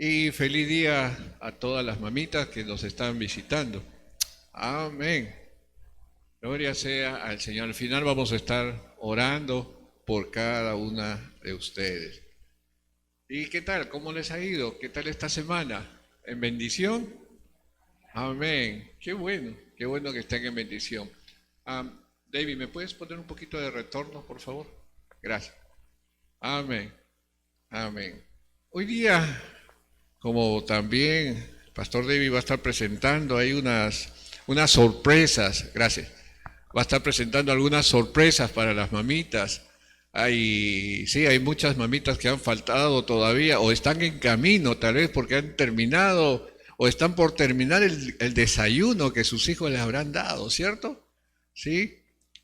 Y feliz día a todas las mamitas que nos están visitando. Amén. Gloria sea al Señor. Al final vamos a estar orando por cada una de ustedes. ¿Y qué tal? ¿Cómo les ha ido? ¿Qué tal esta semana? ¿En bendición? Amén. Qué bueno que estén en bendición. David, ¿me puedes poner un poquito de retorno, por favor? Gracias. Amén. Amén. Hoy día, como también el pastor David va a estar presentando, hay unas sorpresas, gracias. Va a estar presentando algunas sorpresas para las mamitas. Sí, hay muchas mamitas que han faltado todavía o están en camino, tal vez porque han terminado o están por terminar el desayuno que sus hijos les habrán dado, ¿cierto? Sí.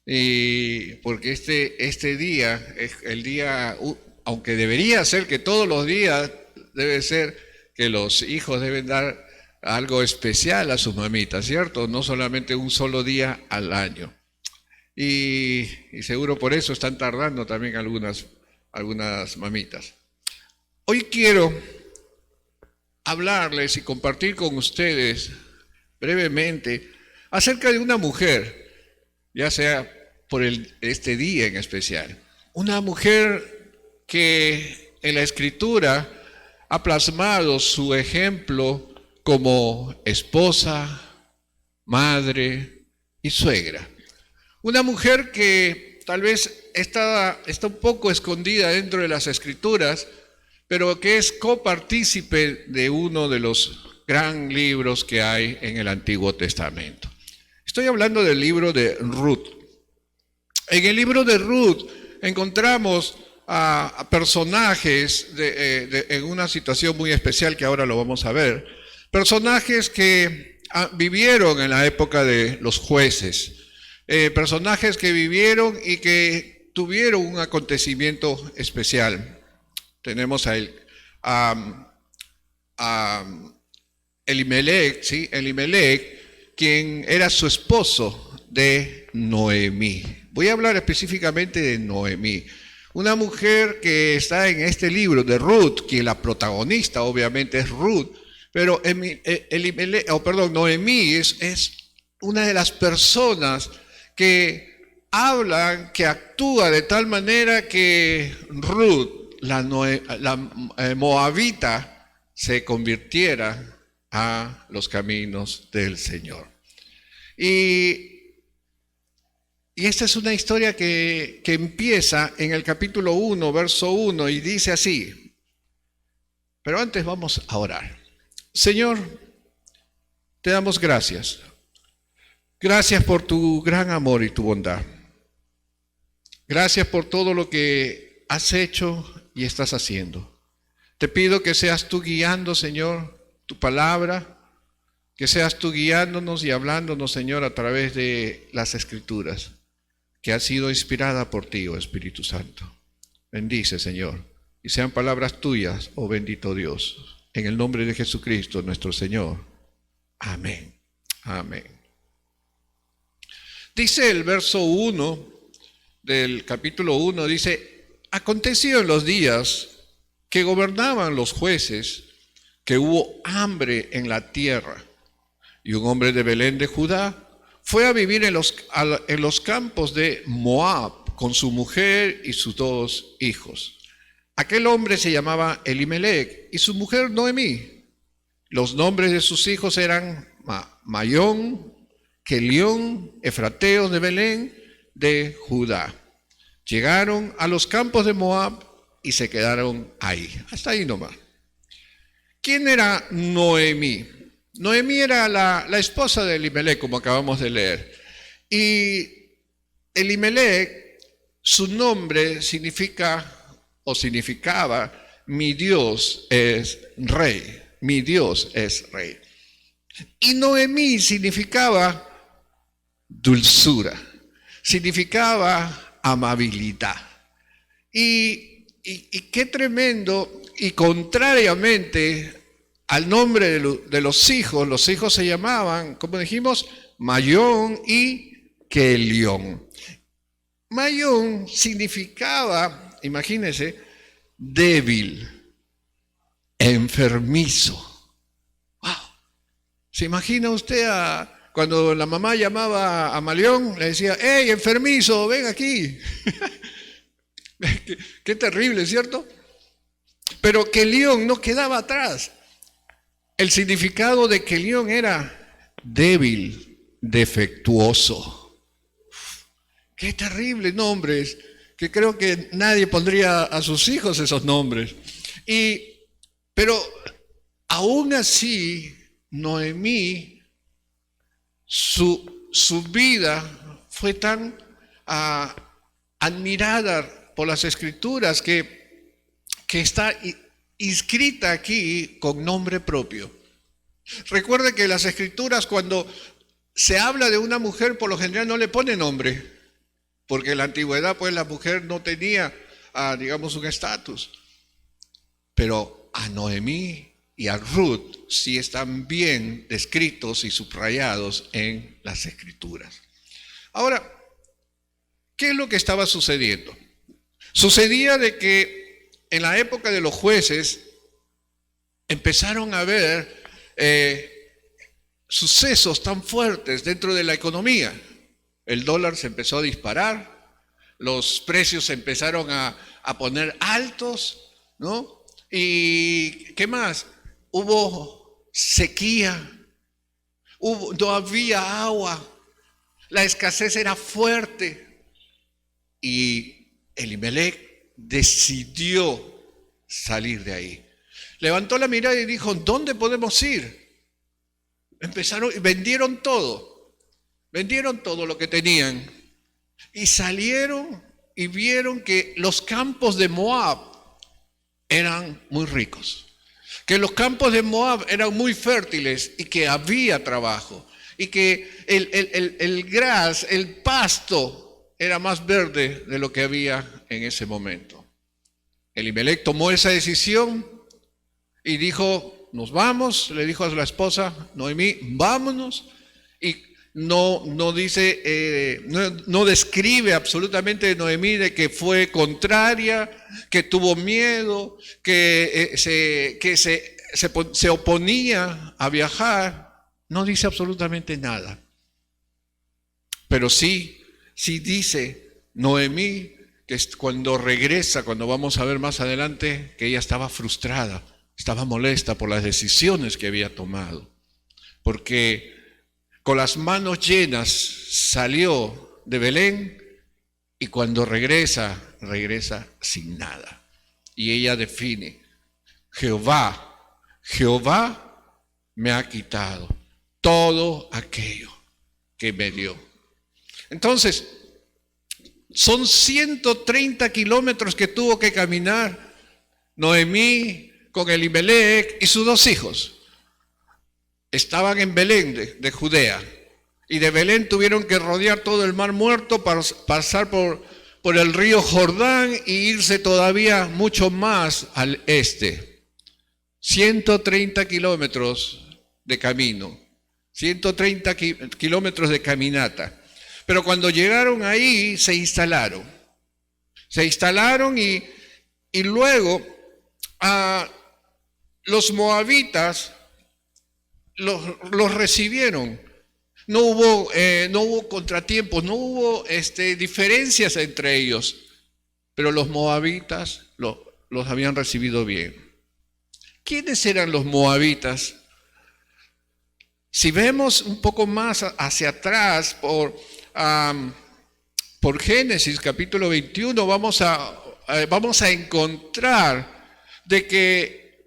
Y porque este día es el día, aunque debería ser que todos los días debe ser que los hijos deben dar algo especial a sus mamitas, ¿cierto? No solamente un solo día al año. Y seguro por eso están tardando también algunas mamitas. Hoy quiero hablarles y compartir con ustedes brevemente acerca de una mujer, ya sea por este día en especial. Una mujer que en la Escritura ha plasmado su ejemplo como esposa, madre y suegra. Una mujer que tal vez está un poco escondida dentro de las Escrituras, pero que es copartícipe de uno de los gran libros que hay en el Antiguo Testamento. Estoy hablando del libro de Ruth. En el libro de Ruth encontramos a personajes en una situación muy especial que ahora lo vamos a ver. Personajes que vivieron en la época de los jueces. Personajes que vivieron y que tuvieron un acontecimiento especial. Tenemos a Elimelech, ¿sí? Elimelech, quien era su esposo de Noemí. Voy a hablar específicamente de Noemí, una mujer que está en este libro de Ruth, quien la protagonista obviamente es Ruth, pero Noemí es una de las personas que hablan, que actúa de tal manera que Ruth, la moabita, se convirtiera a los caminos del Señor. Y esta es una historia que empieza en el capítulo 1, verso 1, y dice así. Pero antes vamos a orar. Señor, te damos gracias. Gracias por tu gran amor y tu bondad. Gracias por todo lo que has hecho y estás haciendo. Te pido que seas tú guiando, Señor, tu palabra, que seas tú guiándonos y hablándonos, Señor, a través de las Escrituras, que ha sido inspirada por ti, oh Espíritu Santo. Bendice, Señor, y sean palabras tuyas, oh bendito Dios, en el nombre de Jesucristo, nuestro Señor. Amén. Amén. Dice el verso 1 del capítulo 1, dice, aconteció en los días que gobernaban los jueces, que hubo hambre en la tierra, y un hombre de Belén de Judá fue a vivir en los campos de Moab con su mujer y sus 2 hijos. Aquel hombre se llamaba Elimelech y su mujer Noemí. Los nombres de sus hijos eran Mayón, Kelión, efrateos de Belén de Judá. Llegaron a los campos de Moab y se quedaron ahí. Hasta ahí nomás. ¿Quién era Noemí? Noemí era la esposa de Elimelech, como acabamos de leer. Y Elimelech, su nombre significaba, mi Dios es rey. Mi Dios es rey. Y Noemí significaba dulzura, significaba amabilidad. Y qué tremendo, y contrariamente al nombre de los hijos se llamaban, como dijimos, Mayón y Kelión. Mayón significaba, imagínense, débil, enfermizo. Wow. ¿Se imagina usted cuando la mamá llamaba a Maleón, le decía, ¡hey, enfermizo, ven aquí! Qué terrible, ¿cierto? Pero Kelión no quedaba atrás. El significado de Kelión era débil, defectuoso. Qué terribles nombres, que creo que nadie pondría a sus hijos esos nombres. Pero aún así, Noemí, su vida fue tan admirada por las Escrituras que está inscrita aquí con nombre propio. Recuerde que las Escrituras, cuando se habla de una mujer, por lo general no le pone nombre, porque en la antigüedad pues la mujer no tenía, digamos, un estatus. Pero a Noemí y a Ruth sí están bien descritos y subrayados en las Escrituras. Ahora, ¿qué es lo que estaba sucediendo? Sucedía de que en la época de los jueces empezaron a haber sucesos tan fuertes dentro de la economía. El dólar se empezó a disparar, los precios se empezaron a poner altos, ¿no? ¿Y qué más? Hubo sequía, no había agua, la escasez era fuerte y Elimelec decidió salir de ahí. Levantó la mirada y dijo, ¿dónde podemos ir? Empezaron y vendieron todo lo que tenían y salieron y vieron que los campos de Moab eran muy ricos, que los campos de Moab eran muy fértiles y que había trabajo y que el pasto era más verde de lo que había en ese momento. Elimelec tomó esa decisión y dijo, nos vamos, le dijo a la esposa Noemí, vámonos, y no dice, no describe absolutamente Noemí de que fue contraria, que tuvo miedo, que se oponía a viajar, no dice absolutamente nada. Pero sí dice Noemí que cuando regresa, cuando vamos a ver más adelante, que ella estaba frustrada, estaba molesta por las decisiones que había tomado, porque con las manos llenas salió de Belén y cuando regresa sin nada. Y ella define, Jehová me ha quitado todo aquello que me dio. Entonces, son 130 kilómetros que tuvo que caminar Noemí con Elimelec y sus 2 hijos. Estaban en Belén de Judea y de Belén tuvieron que rodear todo el Mar Muerto para pasar por el río Jordán e irse todavía mucho más al este. 130 kilómetros de camino, 130 kilómetros de caminata. Pero cuando llegaron ahí se instalaron y luego los moabitas los recibieron. No hubo contratiempos, no hubo diferencias entre ellos, pero los moabitas los habían recibido bien. ¿Quiénes eran los moabitas? Si vemos un poco más hacia atrás por Génesis capítulo 21, vamos a encontrar de que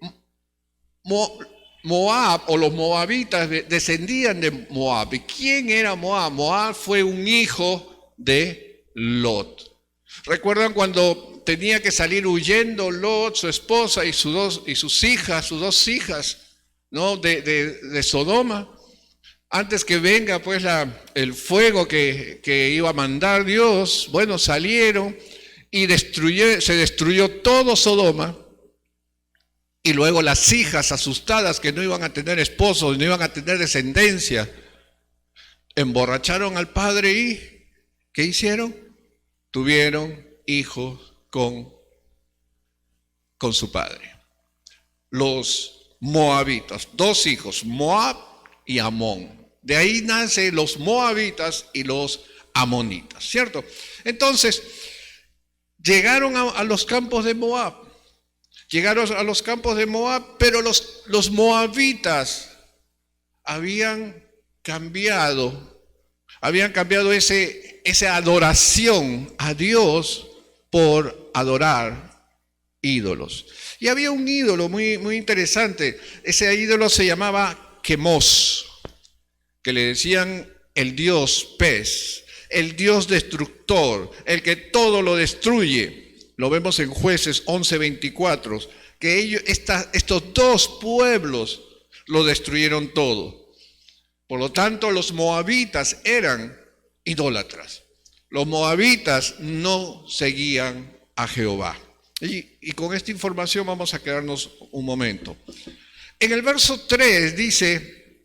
Moab o los moabitas descendían de Moab. ¿Y quién era Moab? Moab fue un hijo de Lot. ¿Recuerdan cuando tenía que salir huyendo Lot, su esposa y sus dos hijas, ¿no? de Sodoma? Antes que venga pues el fuego que iba a mandar Dios, bueno, salieron y se destruyó todo Sodoma. Y luego las hijas asustadas que no iban a tener esposos, no iban a tener descendencia, emborracharon al padre y ¿qué hicieron? Tuvieron hijos con su padre. los moabitas, dos hijos, Moab y Amón. De ahí nacen los moabitas y los amonitas, ¿cierto? Entonces, llegaron a los campos de Moab. Llegaron a los campos de Moab, pero los moabitas habían cambiado esa adoración a Dios por adorar ídolos. Y había un ídolo muy, muy interesante. Ese ídolo se llamaba Quemos, que le decían el dios pez, el dios destructor, el que todo lo destruye. Lo vemos en Jueces 11:24, que estos dos pueblos lo destruyeron todo. Por lo tanto, los moabitas eran idólatras. Los moabitas no seguían a Jehová. Y con esta información vamos a quedarnos un momento. En el verso 3 dice,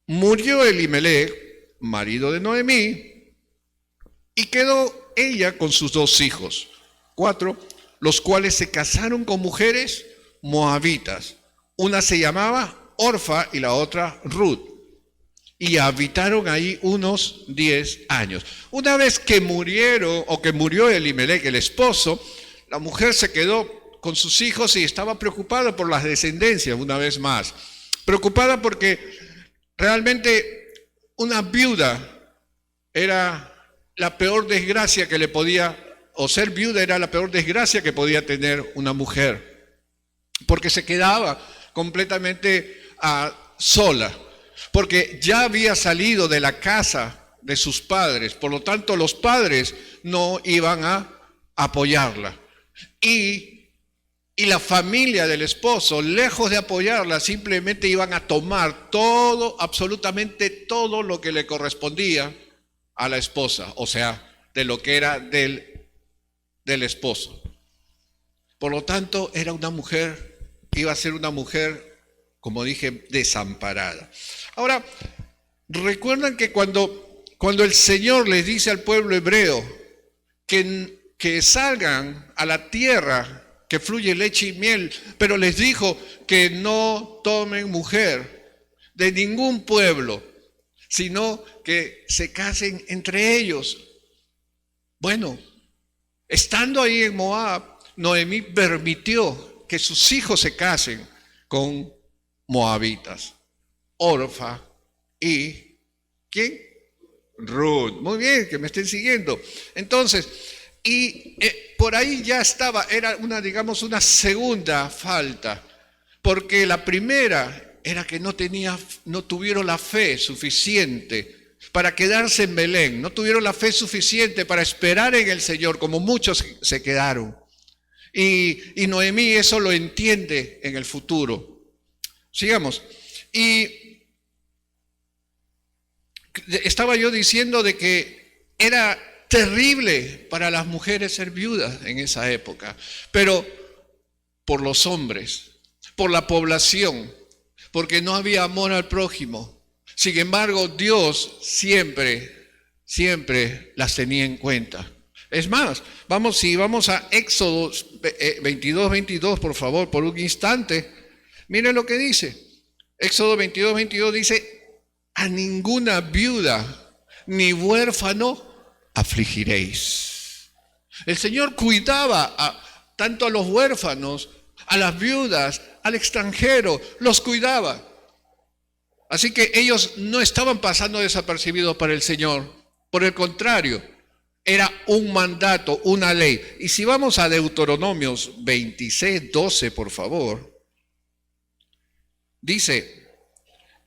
murió Elimelech, marido de Noemí, y quedó ella con sus dos hijos. 4, los cuales se casaron con mujeres moabitas. Una se llamaba Orfa y la otra Ruth. Y habitaron ahí unos 10 años. Una vez que murió Elimelech, el esposo, la mujer se quedó con sus hijos y estaba preocupada por las descendencias, una vez más. Preocupada porque realmente una viuda era la peor desgracia que le podía, o ser viuda era la peor desgracia que podía tener una mujer, porque se quedaba completamente sola, porque ya había salido de la casa de sus padres, por lo tanto los padres no iban a apoyarla. Y la familia del esposo, lejos de apoyarla, simplemente iban a tomar todo, absolutamente todo lo que le correspondía a la esposa, o sea, de lo que era del esposo. Por lo tanto, iba a ser una mujer, como dije, desamparada. Ahora, recuerdan que cuando el Señor les dice al pueblo hebreo que salgan a la tierra que fluye leche y miel, pero les dijo que no tomen mujer de ningún pueblo, sino que se casen entre ellos. Bueno, estando ahí en Moab, Noemí permitió que sus hijos se casen con moabitas. Orfa y ¿quién? Ruth. Muy bien, que me estén siguiendo. Entonces, por ahí ya era una segunda falta, porque la primera era que no tuvieron la fe suficiente para quedarse en Belén, no tuvieron la fe suficiente para esperar en el Señor, como muchos se quedaron. Y Noemí eso lo entiende en el futuro. Sigamos. Y estaba yo diciendo de que era terrible para las mujeres ser viudas en esa época, pero por los hombres, por la población, porque no había amor al prójimo. Sin embargo, Dios siempre las tenía en cuenta. Es más, vamos a Éxodo 22, por favor, por un instante. Miren lo que dice. Éxodo 22 dice, a ninguna viuda ni huérfano afligiréis. El Señor cuidaba tanto a los huérfanos, a las viudas, al extranjero, los cuidaba. Así que ellos no estaban pasando desapercibidos para el Señor. Por el contrario, era un mandato, una ley. Y si vamos a Deuteronomios 26:12, por favor, dice,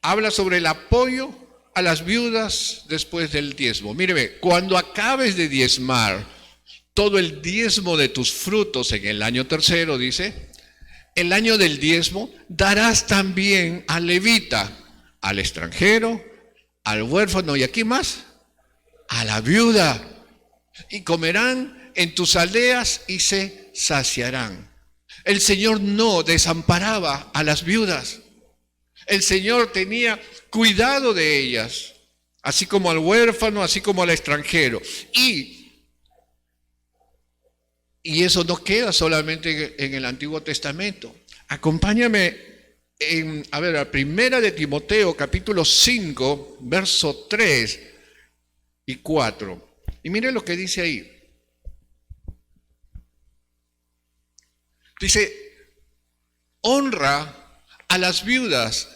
habla sobre el apoyo a las viudas después del diezmo. Míreme, cuando acabes de diezmar todo el diezmo de tus frutos en el año tercero, dice, el año del diezmo darás también al levita, al extranjero, al huérfano y aquí más, a la viuda, y comerán en tus aldeas y se saciarán. El Señor no desamparaba a las viudas. El Señor tenía cuidado de ellas, así como al huérfano, así como al extranjero. Y eso no queda solamente en el Antiguo Testamento. Acompáñame a Primera de Timoteo, capítulo 5, verso 3 y 4. Y mire lo que dice ahí. Dice, honra a las viudas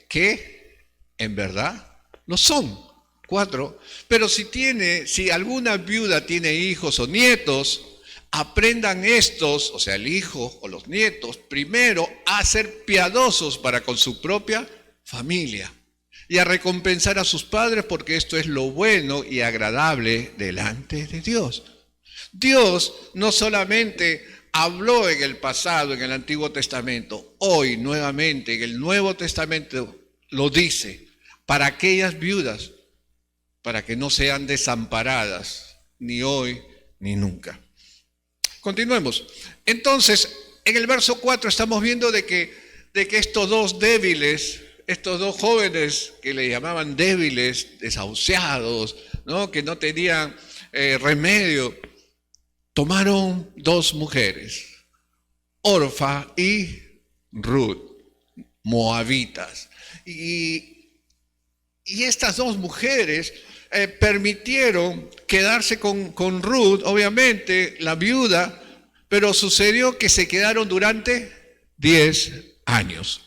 que en verdad lo son. 4. Pero si alguna viuda tiene hijos o nietos, aprendan estos, o sea, el hijo o los nietos, primero a ser piadosos para con su propia familia y a recompensar a sus padres, porque esto es lo bueno y agradable delante de Dios. Dios no solamente habló en el pasado, en el Antiguo Testamento, hoy nuevamente en el Nuevo Testamento lo dice para aquellas viudas, para que no sean desamparadas, ni hoy ni nunca. Continuemos. Entonces, en el verso 4 estamos viendo de que estos dos débiles, estos dos jóvenes que le llamaban débiles, desahuciados, ¿no? Que no tenían remedio, tomaron dos mujeres, Orfa y Ruth, moabitas. Y estas dos mujeres permitieron quedarse con Ruth, obviamente, la viuda, pero sucedió que se quedaron durante 10 años.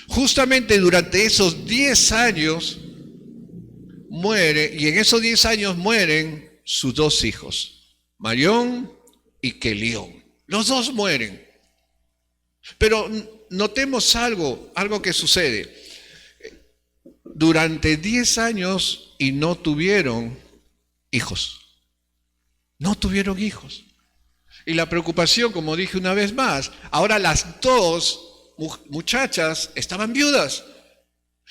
Justamente durante esos 10 años muere, y en esos 10 años mueren sus dos hijos, Marión y Kelión. Los dos mueren. Pero notemos algo que sucede. Durante 10 años y no tuvieron hijos. No tuvieron hijos. Y la preocupación, como dije una vez más, ahora las dos muchachas estaban viudas.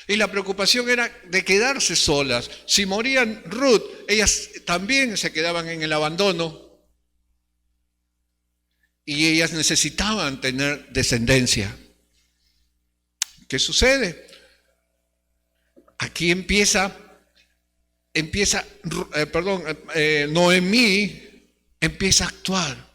Y la preocupación era de quedarse solas. Si morían Ruth, ellas también se quedaban en el abandono. Y ellas necesitaban tener descendencia. ¿Qué sucede? Aquí Noemí empieza a actuar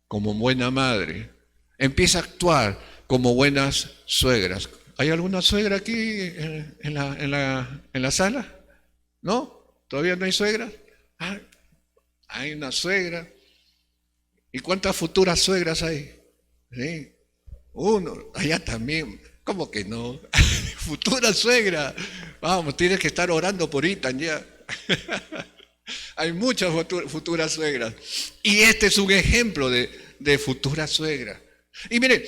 como buena madre. Empieza a actuar como buenas suegras. ¿Hay alguna suegra aquí en la sala? ¿No? ¿Todavía no hay suegra? Ah, hay una suegra. ¿Y cuántas futuras suegras hay? ¿Sí? Uno, allá también. ¿Cómo que no? Futura suegra. Vamos, tienes que estar orando por Itan ya. Hay muchas futuras suegras. Y este es un ejemplo de futura suegra. Y mire,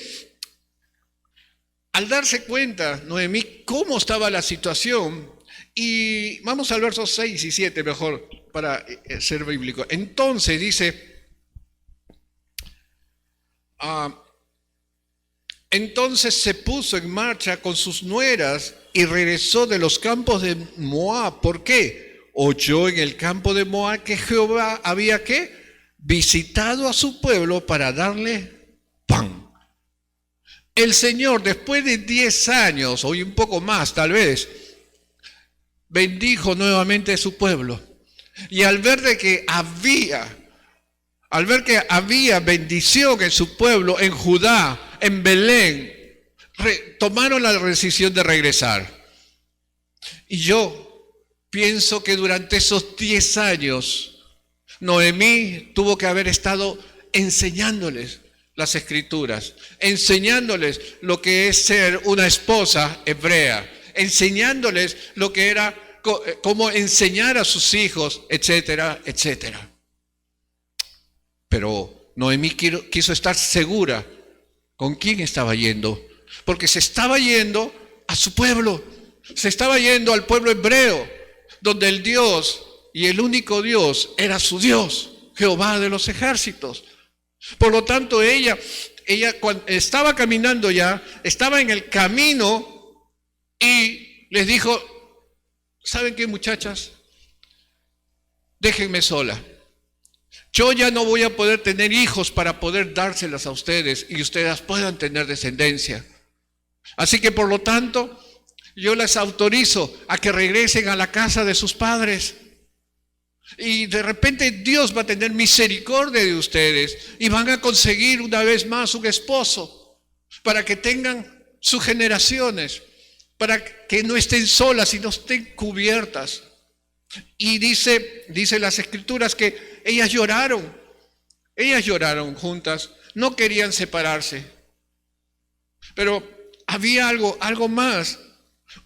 al darse cuenta, Noemí, cómo estaba la situación, y vamos al verso 6 y 7 mejor, para ser bíblico. Entonces dice, entonces se puso en marcha con sus nueras y regresó de los campos de Moab. ¿Por qué? Oyó en el campo de Moab que Jehová había ¿qué? Visitado a su pueblo para darle pan. El Señor, después de 10 años, o un poco más tal vez, bendijo nuevamente a su pueblo. Y al ver que había bendición en su pueblo, en Judá, en Belén, tomaron la decisión de regresar. Y yo pienso que durante esos 10 años, Noemí tuvo que haber estado enseñándoles las escrituras, enseñándoles lo que es ser una esposa hebrea, enseñándoles lo que era, cómo enseñar a sus hijos, etcétera, etcétera. Pero Noemí quiso estar segura con quién estaba yendo, porque se estaba yendo a su pueblo, se estaba yendo al pueblo hebreo, donde el Dios y el único Dios era su Dios, Jehová de los ejércitos. Por lo tanto, ella cuando estaba caminando ya, estaba en el camino y les dijo, ¿saben qué, muchachas? Déjenme sola. Yo ya no voy a poder tener hijos para poder dárselas a ustedes y ustedes puedan tener descendencia. Así que por lo tanto, yo les autorizo a que regresen a la casa de sus padres. Y de repente Dios va a tener misericordia de ustedes y van a conseguir una vez más un esposo. para que tengan sus generaciones, para que no estén solas y no estén cubiertas. Y dice las Escrituras que ellas lloraron juntas, no querían separarse. Pero había algo más.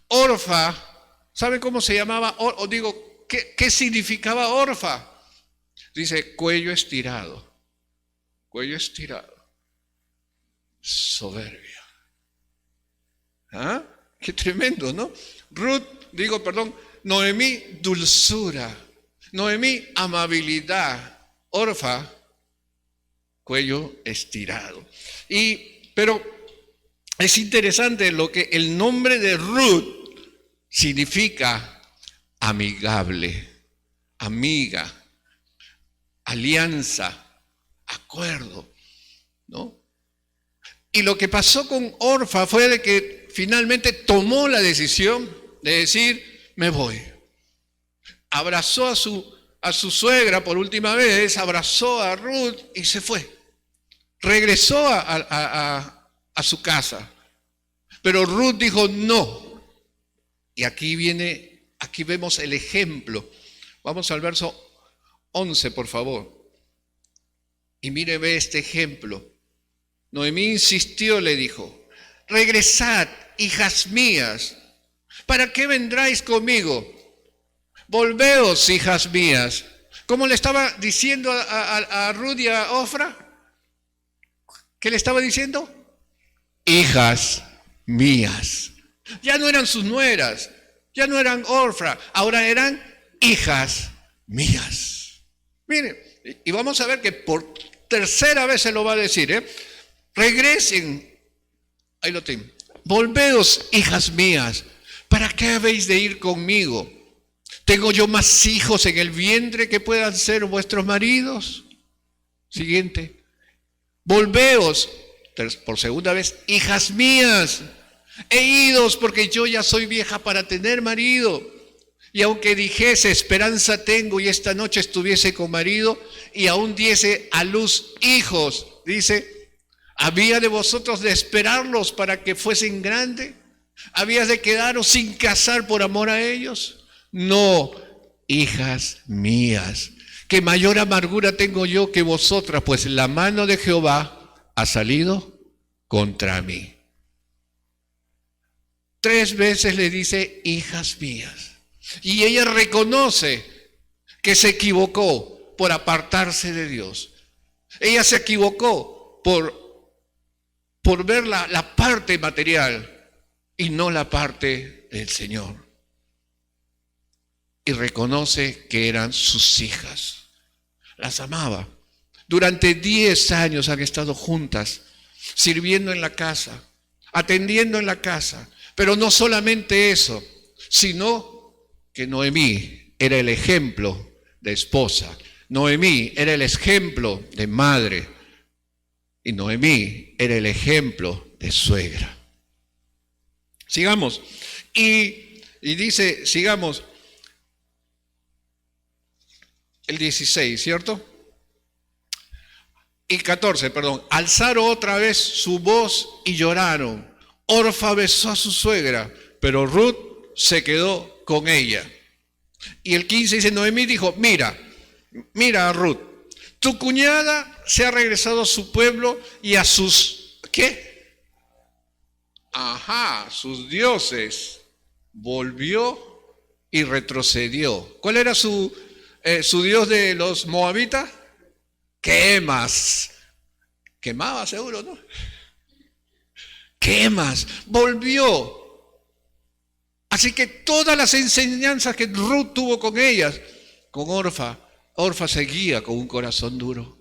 Orfa, ¿sabe cómo se llamaba? O digo, ¿qué significaba Orfa? Dice, cuello estirado, soberbia. ¿Ah? Qué tremendo, ¿no? Noemí, dulzura. Noemí, amabilidad. Orfa, cuello estirado. Pero es interesante lo que el nombre de Ruth significa: amigable, amiga, alianza, acuerdo, ¿no? Y lo que pasó con Orfa fue de que finalmente tomó la decisión de decir, me voy. Abrazó a su suegra por última vez, abrazó a Ruth y se fue. Regresó a su casa. Pero Ruth dijo no. Y aquí vemos el ejemplo. Vamos al verso 11, por favor. Y ve este ejemplo. Noemí insistió, le dijo, regresad, hijas mías. ¿Para qué vendráis conmigo? Volveos, hijas mías. ¿Cómo le estaba diciendo a Ruth y a Ofra? ¿Qué le estaba diciendo? Hijas mías. Ya no eran sus nueras, ya no eran Orfa, ahora eran hijas mías. Mire, y vamos a ver que por tercera vez se lo va a decir, regresen, ahí lo tengo. Volveos, hijas mías, ¿para qué habéis de ir conmigo? ¿Tengo yo más hijos en el vientre que puedan ser vuestros maridos? Siguiente. Volveos, por segunda vez, hijas mías, e idos porque yo ya soy vieja para tener marido. Y aunque dijese, esperanza tengo, y esta noche estuviese con marido, y aún diese a luz hijos, dice, ¿había de vosotros de esperarlos para que fuesen grandes? ¿Habías de quedaros sin casar por amor a ellos? No, hijas mías, que mayor amargura tengo yo que vosotras, pues la mano de Jehová ha salido contra mí. 3 veces le dice, hijas mías. Y ella reconoce que se equivocó por apartarse de Dios. Ella se equivocó por ver la parte material y no la parte del Señor. Y reconoce que eran sus hijas. Las amaba. Durante 10 años han estado juntas, sirviendo en la casa, atendiendo en la casa. Pero no solamente eso, sino que Noemí era el ejemplo de esposa. Noemí era el ejemplo de madre. Y Noemí era el ejemplo de suegra. Sigamos. Y dice, sigamos. El 16, ¿cierto? Y 14, perdón. Alzaron otra vez su voz y lloraron. Orfa besó a su suegra, pero Ruth se quedó con ella. Y el 15 dice, Noemí dijo, mira Ruth, tu cuñada se ha regresado a su pueblo y a sus, ¿qué? Sus dioses. Volvió y retrocedió. ¿Cuál era su dios de los moabitas? Quemas. Quemaba seguro, ¿no? Quemas. Volvió. Así que todas las enseñanzas que Ruth tuvo con ellas, con Orfa seguía con un corazón duro.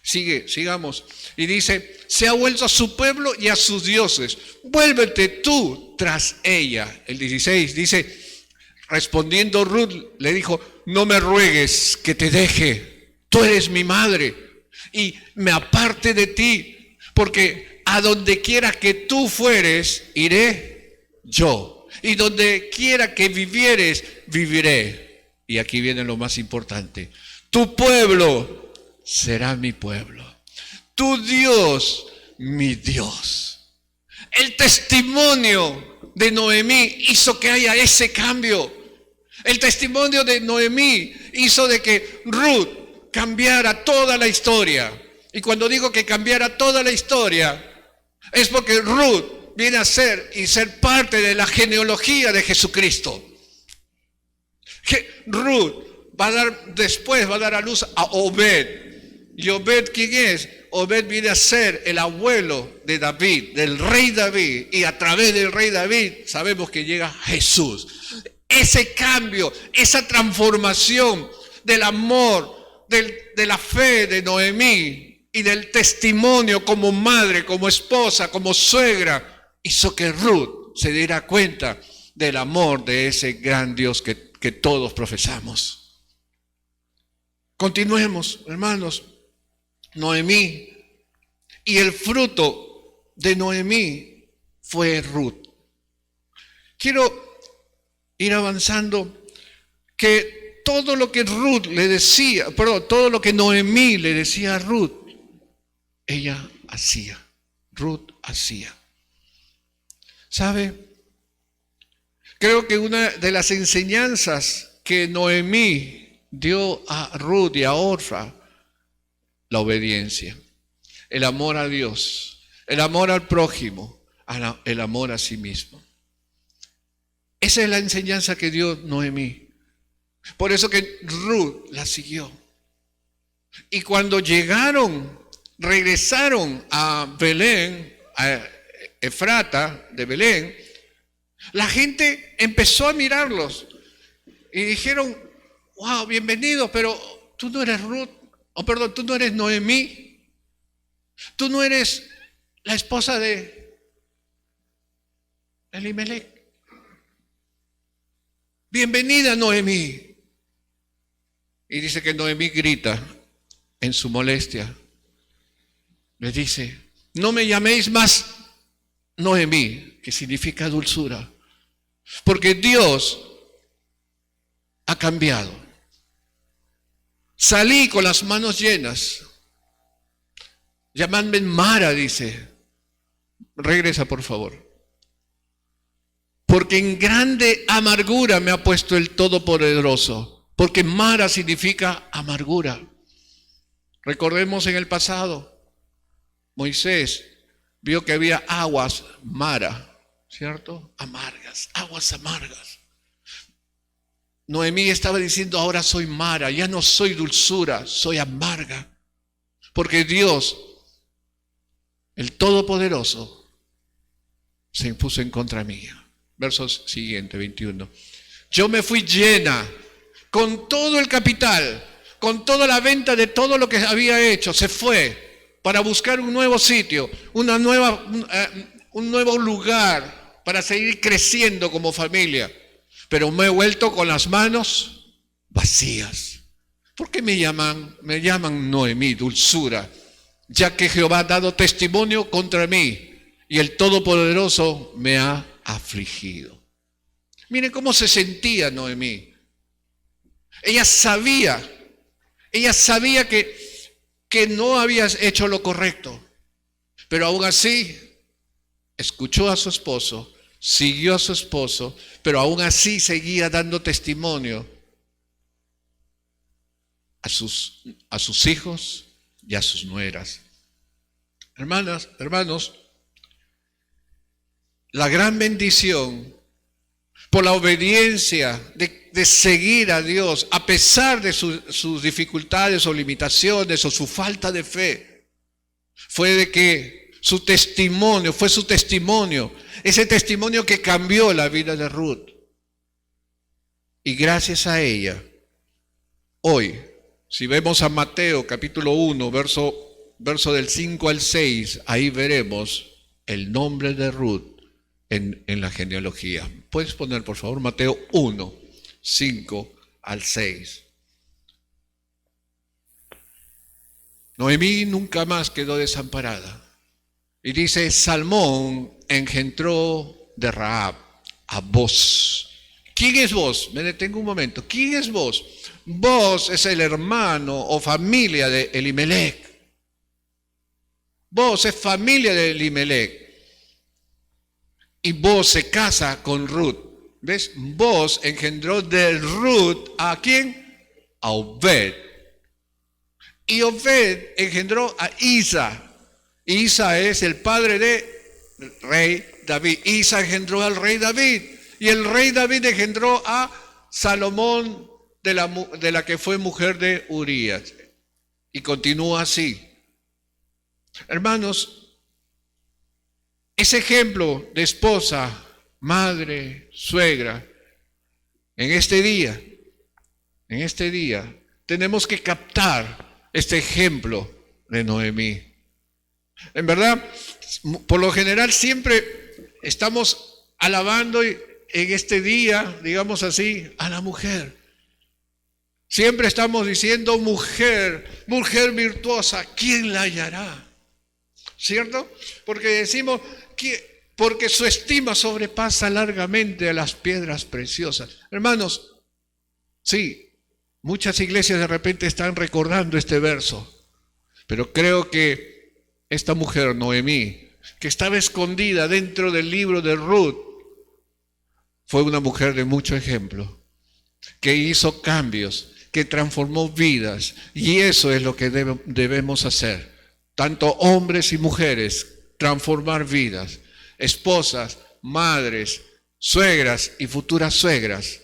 Sigamos. Y dice, se ha vuelto a su pueblo y a sus dioses. Vuélvete tú tras ella. El 16 dice, respondiendo Ruth, le dijo, no me ruegues que te deje. Tú eres mi madre y me aparte de ti, porque a donde quiera que tú fueres, iré yo, y donde quiera que vivieres, viviré. Y aquí viene lo más importante. Tu pueblo será mi pueblo. Tu Dios mi Dios. El testimonio de Noemí hizo que haya ese cambio. El testimonio de Noemí hizo de que Ruth cambiara toda la historia. Y cuando digo que cambiara toda la historia, es porque Ruth viene a ser y ser parte de la genealogía de Jesucristo. Ruth después va a dar a luz a Obed. ¿Y Obed quién es? Obed viene a ser el abuelo de David, del rey David. Y a través del rey David sabemos que llega Jesús. Ese cambio, esa transformación del amor, de la fe de Noemí y del testimonio como madre, como esposa, como suegra, hizo que Ruth se diera cuenta del amor de ese gran Dios que todos profesamos. Continuemos, hermanos. Noemí, y el fruto de Noemí fue Ruth. Quiero ir avanzando, que todo lo que todo lo que Noemí le decía a Ruth, ella hacía. Ruth hacía. ¿Sabe? Creo que una de las enseñanzas que Noemí dio a Ruth y a Orfa, la obediencia, el amor a Dios, el amor al prójimo, el amor a sí mismo. Esa es la enseñanza que dio Noemí. Por eso que Ruth la siguió. Y cuando regresaron a Belén, a Efrata de Belén, la gente empezó a mirarlos y dijeron: wow, bienvenido, pero tú no eres Ruth. Tú no eres Noemí. Tú no eres la esposa de Elimelech. Bienvenida, Noemí. Y dice que Noemí grita en su molestia. Le dice: no me llaméis más Noemí, que significa dulzura, porque Dios ha cambiado. Salí con las manos llenas. Llamadme Mara, dice. Regresa, por favor. Porque en grande amargura me ha puesto el Todopoderoso. Porque Mara significa amargura. Recordemos en el pasado, Moisés vio que había aguas Mara, ¿cierto? Amargas, aguas amargas. Noemí estaba diciendo: ahora soy Mara, ya no soy dulzura, soy amarga. Porque Dios, el Todopoderoso, se impuso en contra mía. Versos siguiente, 21. Yo me fui llena con todo el capital, con toda la venta de todo lo que había hecho. Se fue para buscar un nuevo sitio, un nuevo lugar para seguir creciendo como familia. Pero me he vuelto con las manos vacías. ¿Por qué me llaman Noemí, dulzura? Ya que Jehová ha dado testimonio contra mí y el Todopoderoso me ha afligido. Miren cómo se sentía Noemí. Ella sabía que no había hecho lo correcto, pero aún así escuchó a su esposo, siguió a su esposo, pero aún así seguía dando testimonio a sus hijos y a sus nueras. Hermanos, la gran bendición por la obediencia de seguir a Dios, a pesar de sus dificultades o limitaciones o su falta de fe, fue de que fue su testimonio, ese testimonio que cambió la vida de Ruth. Y gracias a ella, hoy, si vemos a Mateo capítulo 1, verso del 5 al 6, ahí veremos el nombre de Ruth en la genealogía. ¿Puedes poner, por favor, Mateo 1, 5 al 6? Noemí nunca más quedó desamparada. Y dice: Salmón engendró de Rahab a Boz. ¿Quién es Boz? Me detengo un momento. ¿Quién es Boz? Boz es el hermano o familia de Elimelech. Boaz es familia de Elimelech. Y Boaz se casa con Ruth. ¿Ves? Boaz engendró de Ruth ¿a quién? A Obed. Y Obed engendró a Isa. Isa es el padre del rey David. Isa engendró al rey David. Y el rey David engendró a Salomón, de la que fue mujer de Urías. Y continúa así. Hermanos, ese ejemplo de esposa, madre, suegra, en este día, tenemos que captar este ejemplo de Noemí. En verdad, por lo general siempre estamos alabando en este día, digamos así, a la mujer. Siempre estamos diciendo mujer, mujer virtuosa, ¿quién la hallará? ¿Cierto? Porque decimos que porque su estima sobrepasa largamente a las piedras preciosas. Hermanos, sí, muchas iglesias de repente están recordando este verso, pero creo que esta mujer, Noemí, que estaba escondida dentro del libro de Ruth, fue una mujer de mucho ejemplo, que hizo cambios, que transformó vidas, y eso es lo que debemos hacer, tanto hombres y mujeres, transformar vidas, esposas, madres, suegras y futuras suegras,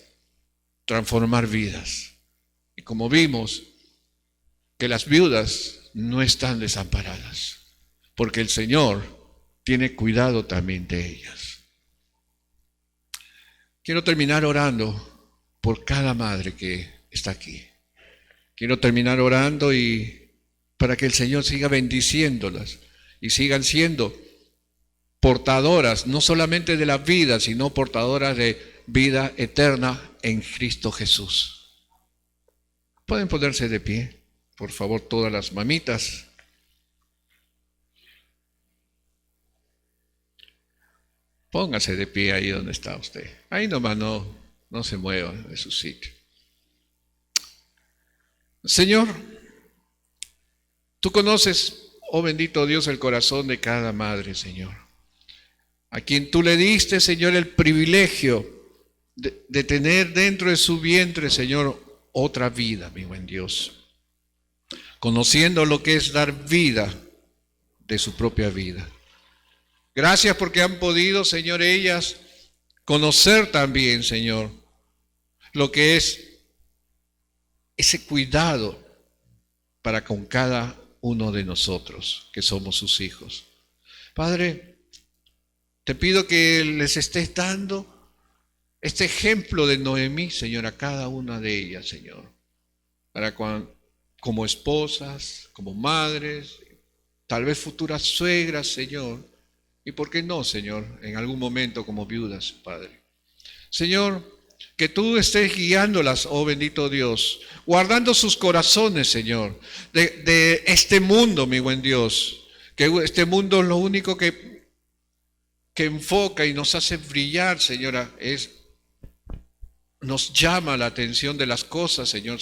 transformar vidas. Y como vimos, que las viudas no están desamparadas, porque el Señor tiene cuidado también de ellas. Quiero terminar orando por cada madre que está aquí. Quiero terminar orando y para que el Señor siga bendiciéndolas y sigan siendo portadoras no solamente de la vida, sino portadoras de vida eterna en Cristo Jesús. ¿Pueden ponerse de pie? Por favor, todas las mamitas. Póngase de pie ahí donde está usted. Ahí nomás no se mueva de su sitio. Señor, tú conoces, oh bendito Dios, el corazón de cada madre, Señor. A quien tú le diste, Señor, el privilegio de tener dentro de su vientre, Señor, otra vida, mi buen Dios. Conociendo lo que es dar vida de su propia vida. Gracias porque han podido, Señor, ellas conocer también, Señor, lo que es ese cuidado para con cada uno de nosotros, que somos sus hijos. Padre, te pido que les estés dando este ejemplo de Noemí, Señor, a cada una de ellas, Señor, como esposas, como madres, tal vez futuras suegras, Señor, y por qué no, Señor, en algún momento como viudas, Padre. Señor, que tú estés guiándolas, oh bendito Dios, guardando sus corazones, Señor, de este mundo, mi buen Dios, que este mundo lo único que enfoca y nos hace brillar, Señora, nos llama la atención de las cosas, Señor,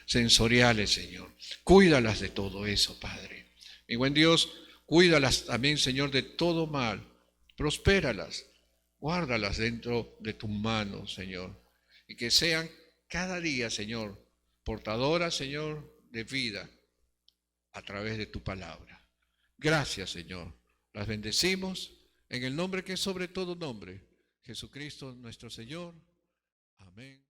sensoriales, Señor. Cuídalas de todo eso, Padre. Mi buen Dios, cuídalas también, Señor, de todo mal. Prospéralas, guárdalas dentro de tus manos, Señor. Y que sean cada día, Señor, portadoras, Señor, de vida a través de tu palabra. Gracias, Señor. Las bendecimos en el nombre que es sobre todo nombre, Jesucristo nuestro Señor. Amén.